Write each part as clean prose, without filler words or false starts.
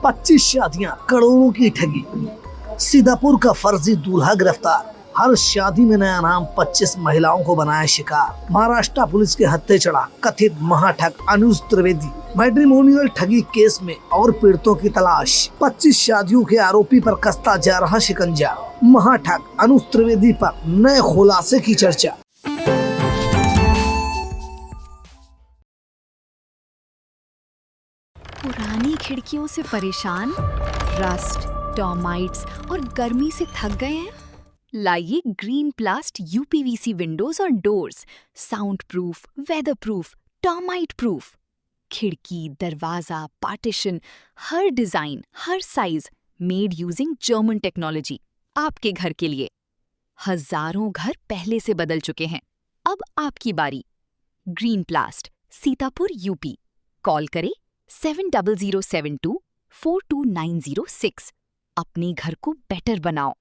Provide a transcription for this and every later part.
25 शादियां, करोड़ों की ठगी। सीतापुर का फर्जी दूल्हा गिरफ्तार। हर शादी में नया नाम, 25 महिलाओं को बनाया शिकार। महाराष्ट्र पुलिस के हत्थे चढ़ा कथित महाठग अनुज त्रिवेदी। मैट्रिमोनियल ठगी केस में और पीड़ितों की तलाश। 25 शादियों के आरोपी पर कसता जा रहा शिकंजा। महाठग अनुज त्रिवेदी पर नए खुलासे की चर्चा। पुरानी खिड़कियों से परेशान, रस्ट, टर्माइट्स और गर्मी से थक गए हैं? लाइए ग्रीन प्लास्ट यूपीवीसी विंडोज और doors, sound proof, weather proof, termite proof. खिड़की, दरवाजा, पार्टीशन, हर डिजाइन, हर size, made using German technology, आपके घर के लिए। हजारों घर पहले से बदल चुके हैं, अब आपकी बारी। Green प्लास्ट, Sitapur, UP. कॉल करें 7007242906। अपने घर को बेटर बनाओ।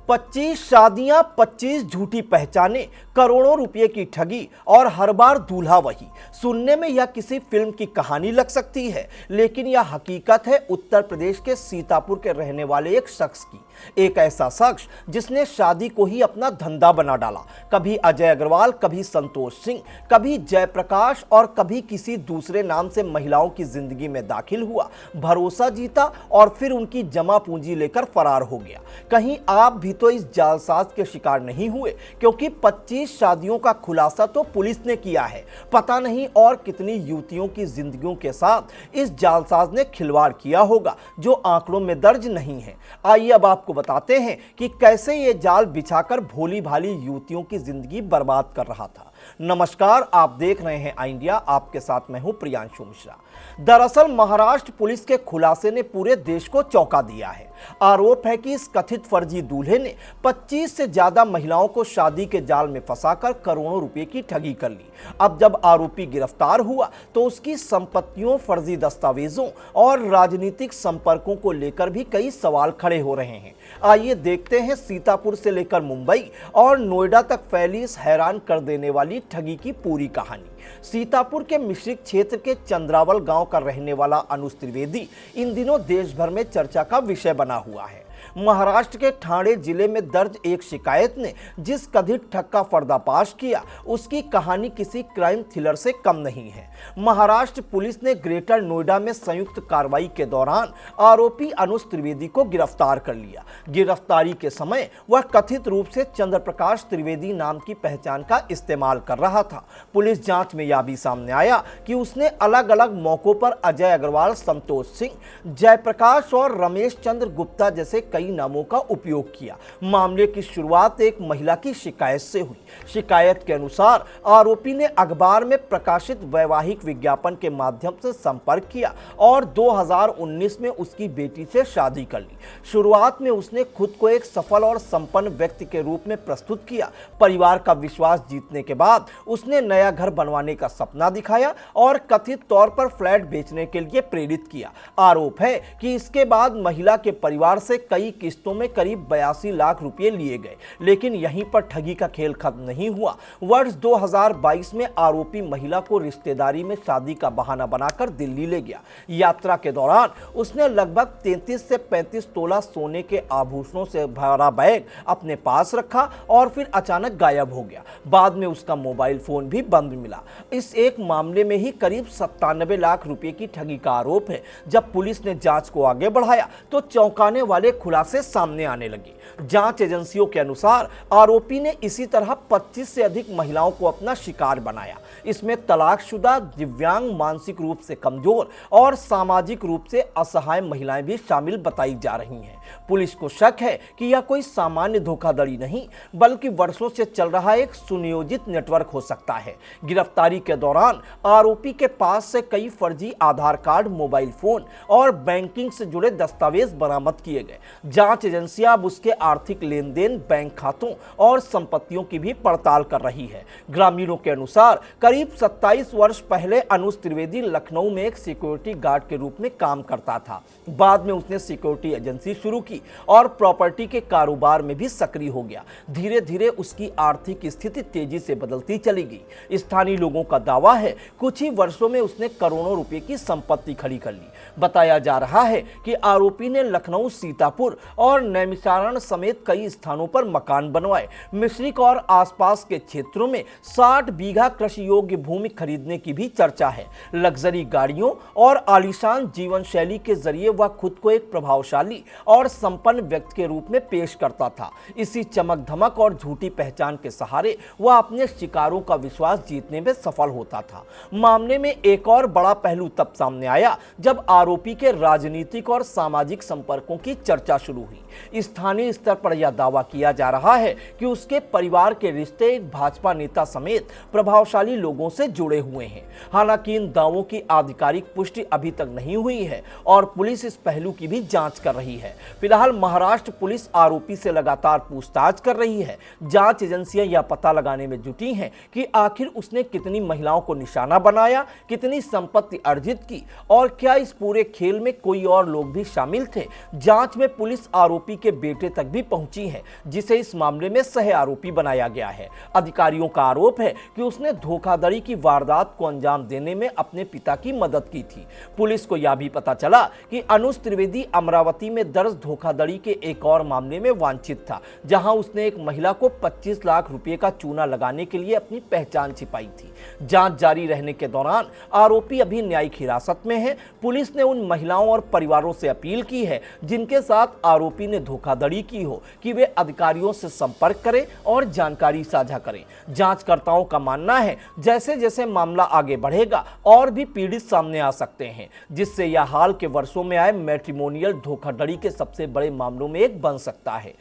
25 शादियां, 25 झूठी पहचाने, करोड़ों रुपए की ठगी और हर बार दूल्हा वही। सुनने में यह किसी फिल्म की कहानी लग सकती है, लेकिन यह हकीकत है उत्तर प्रदेश के सीतापुर के रहने वाले एक शख्स की। एक ऐसा शख्स जिसने शादी को ही अपना धंधा बना डाला। कभी अजय अग्रवाल, कभी संतोष सिंह, कभी जयप्रकाश और कभी किसी दूसरे नाम से महिलाओं की जिंदगी में दाखिल हुआ, भरोसा जीता और फिर उनकी जमा पूंजी लेकर फरार हो गया। कहीं आप भी तो इस जालसाज के शिकार नहीं हुए? क्योंकि 25 शादियों का खुलासा तो पुलिस ने किया है। पता नहीं और कितनी युवतियों की जिंदगियों के साथ इस जालसाज ने खिलवाड़ किया होगा जो आंकड़ों में दर्ज नहीं है। आइए अब आपको बताते हैं कि कैसे ये जाल बिछाकर भोली भाली युवतियों की जिंदगी बर्बाद कर रहा था। नमस्कार, आप देख रहे हैं आई इंडिया, आपके साथ मैं हूं प्रियांशु मिश्रा। दरअसल महाराष्ट्र पुलिस के खुलासे ने पूरे देश को चौंका दिया है। आरोप है कि इस कथित फर्जी दूल्हे ने 25 से ज्यादा महिलाओं को शादी के जाल में फंसाकर करोड़ों रुपए की ठगी कर ली। अब जब आरोपी गिरफ्तार हुआ तो उसकी संपत्तियों, फर्जी दस्तावेजों और राजनीतिक संपर्कों को लेकर भी कई सवाल खड़े हो रहे हैं। आइए देखते हैं सीतापुर से लेकर मुंबई और नोएडा तक फैली इस हैरान कर देने वाली ठगी की पूरी कहानी। सीतापुर के मिश्रिक क्षेत्र के चंद्रावल गांव का रहने वाला अनुज त्रिवेदी इन दिनों देश भर में चर्चा का विषय बना हुआ है। महाराष्ट्र के ठाणे जिले में दर्ज एक शिकायत ने जिस कथित ठग का पर्दाफाश किया, उसकी कहानी किसी क्राइम थ्रिलर से कम नहीं है। महाराष्ट्र पुलिस ने ग्रेटर नोएडा में संयुक्त कार्रवाई के दौरान आरोपी अनुज त्रिवेदी को गिरफ्तार कर लिया। गिरफ्तारी के समय वह कथित रूप से चंद्रप्रकाश त्रिवेदी नाम की पहचान का इस्तेमाल कर रहा था। पुलिस जांच में यह भी सामने आया कि उसने अलग अलग मौकों पर अजय अग्रवाल, संतोष सिंह, जयप्रकाश और रमेश चंद्र गुप्ता जैसे कई नामों का उपयोग किया। मामले की शुरुआत एक महिला की शिकायत से हुई। शिकायत के अनुसार आरोपी ने अखबार में प्रकाशित वैवाहिक विज्ञापन के माध्यम से संपर्क किया और 2019 में उसकी बेटी से शादी कर ली। शुरुआत में उसने खुद को एक सफल और संपन्न व्यक्ति के रूप में प्रस्तुत किया। परिवार का विश्वास जीतने के बाद उसने नया घर बनवाने का सपना दिखाया और कथित तौर पर फ्लैट बेचने के लिए प्रेरित किया। आरोप है कि इसके बाद महिला के परिवार से कई किस्तों में करीब 82 लाख रुपए लिए गए। लेकिन यहीं पर ठगी का खेल खत्म नहीं हुआ। वर्ष 2022 में आरोपी महिला को रिश्तेदारी में शादी का बहाना बनाकर दिल्ली ले गया। यात्रा के दौरान उसने लगभग 33 से 35 तोला सोने के आभूषणों से भरा बैग अपने पास रखा और फिर अचानक गायब हो गया। बाद में उसका मोबाइल फोन भी बंद मिला। इस एक मामले में ही करीब 97 लाख रुपए की ठगी का आरोप है। जब पुलिस ने जांच को आगे बढ़ाया तो चौंकाने वाले खुलासे सामने आने लगे। जांच एजेंसियों के अनुसार आरोपी ने इसी तरह 25 से अधिक महिलाओं को अपना शिकार बनाया। इसमें तलाकशुदा, दिव्यांग, मानसिक रूप से कमजोर और सामाजिक रूप से असहाय महिलाएं भी शामिल बताई जा रही हैं। पुलिस को शक है कि यह कोई सामान्य धोखाधड़ी नहीं, बल्कि वर्षों से चल रहा एक सुनियोजित नेटवर्क हो सकता है। गिरफ्तारी के दौरान आरोपी के पास से कई फर्जी आधार कार्ड, मोबाइल फोन और बैंकिंग से जुड़े दस्तावेज बरामद किए गए। जांच एजेंसियां अब उसके आर्थिक लेन देन, बैंक खातों और संपत्तियों की भी पड़ताल कर रही है। ग्रामीणों के अनुसार करीब 27 वर्ष पहले अनुज त्रिवेदी लखनऊ में एक सिक्योरिटी गार्ड के रूप में काम करता था। बाद में उसने सिक्योरिटी एजेंसी शुरू की और प्रॉपर्टी के कारोबार में भी सक्रिय हो गया। धीरे धीरे उसकी आर्थिक स्थिति तेजी से बदलती चली गई। स्थानीय लोगों का दावा है कुछ ही वर्षों में उसने करोड़ों रुपए की संपत्ति खड़ी कर ली। बताया जा रहा है कि आरोपी ने लखनऊ, सीतापुर और नैमिषारण्य समेत कई स्थानों पर मकान बनवाए। मिश्रिक और आसपास के क्षेत्रों में 60 बीघा कृषि योग्य भूमि खरीदने की भी चर्चा है। लग्जरी गाड़ियों और आलीशान जीवन शैली के जरिए वह खुद को एक प्रभावशाली और संपन्न व्यक्ति के रूप में पेश करता था। इसी चमक धमक और झूठी पहचान के सहारे वह अपने शिकारों का विश्वास जीतने में सफल होता था। मामले में एक और बड़ा पहलू तब सामने आया जब आरोपी के राजनीतिक और सामाजिक संपर्कों की चर्चा शुरू हुई। स्थानीय स्तर पर यह दावा किया जा रहा है कि उसके परिवार के रिश्ते एक भाजपा नेता समेत प्रभावशाली लोगों से जुड़े हुए हैं। हालांकि इन दावों की आधिकारिक पुष्टि अभी तक नहीं हुई है और पुलिस इस पहलू की भी जांच कर रही है। फिलहाल महाराष्ट्र पुलिस आरोपी से लगातार पूछताछ कर रही है। जांच एजेंसियां यह पता लगाने में जुटी हैं कि आखिर उसने कितनी महिलाओं को निशाना बनाया, कितनी संपत्ति अर्जित की और क्या इस पूरे खेल में कोई और लोग भी शामिल थे। जांच में पुलिस आरोपी के बेटे तक भी पहुंची है, जिसे इस मामले में सह आरोपी बनाया गया है। अधिकारियों का आरोप है कि उसने धोखाधड़ी की वारदात को अंजाम देने में अपने पिता की मदद की थी। पुलिस को यह भी पता चला कि अनुज त्रिवेदी अमरावती में दर्ज धोखाधड़ी के एक और मामले में वांछित था, जहां उसने एक महिला को 25 लाख रुपए का चूना लगाने के लिए अपनी पहचान छिपाई थी। जांच जारी रहने के दौरान आरोपी अभी न्यायिक हिरासत में है। पुलिस ने उन महिलाओं और परिवारों से अपील की है जिनके साथ आरोपी ने धोखाधड़ी की हो कि वे अधिकारियों से संपर्क करें और जानकारी साझा करें। जांचकर्ताओं का मानना है जैसे जैसे मामला आगे बढ़ेगा और भी पीड़ित सामने आ सकते हैं, जिससे यह हाल के वर्षों में आए मैट्रिमोनियल धोखाधड़ी के सबसे बड़े मामलों में एक बन सकता है।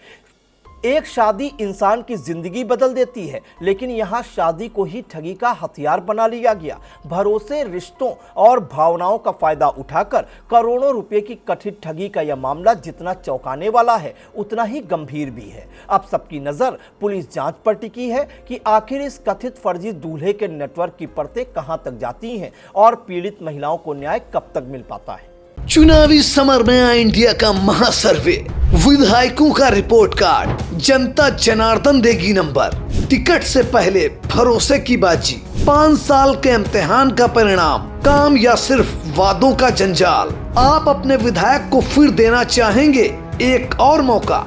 एक शादी इंसान की जिंदगी बदल देती है, लेकिन यहाँ शादी को ही ठगी का हथियार बना लिया गया। भरोसे, रिश्तों और भावनाओं का फायदा उठाकर करोड़ों रुपए की कथित ठगी का यह मामला जितना चौंकाने वाला है उतना ही गंभीर भी है। अब सबकी नजर पुलिस जांच पर टिकी है कि आखिर इस कथित फर्जी दूल्हे के नेटवर्क की परतें कहां तक जाती हैं और पीड़ित महिलाओं को न्याय कब तक मिल पाता है। चुनावी समर में आया इंडिया का महासर्वे, विधायकों का रिपोर्ट कार्ड, जनता जनार्दन देगी नंबर, टिकट से पहले भरोसे की बाजी, 5 साल के इम्तिहान का परिणाम, काम या सिर्फ वादों का जंजाल। आप अपने विधायक को फिर देना चाहेंगे एक और मौका?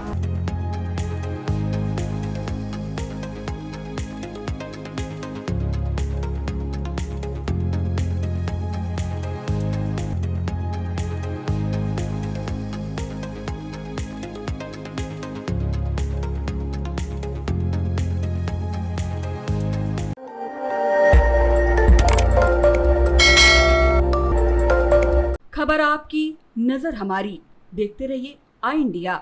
खबर आपकी, नजर हमारी। देखते रहिए आई इंडिया।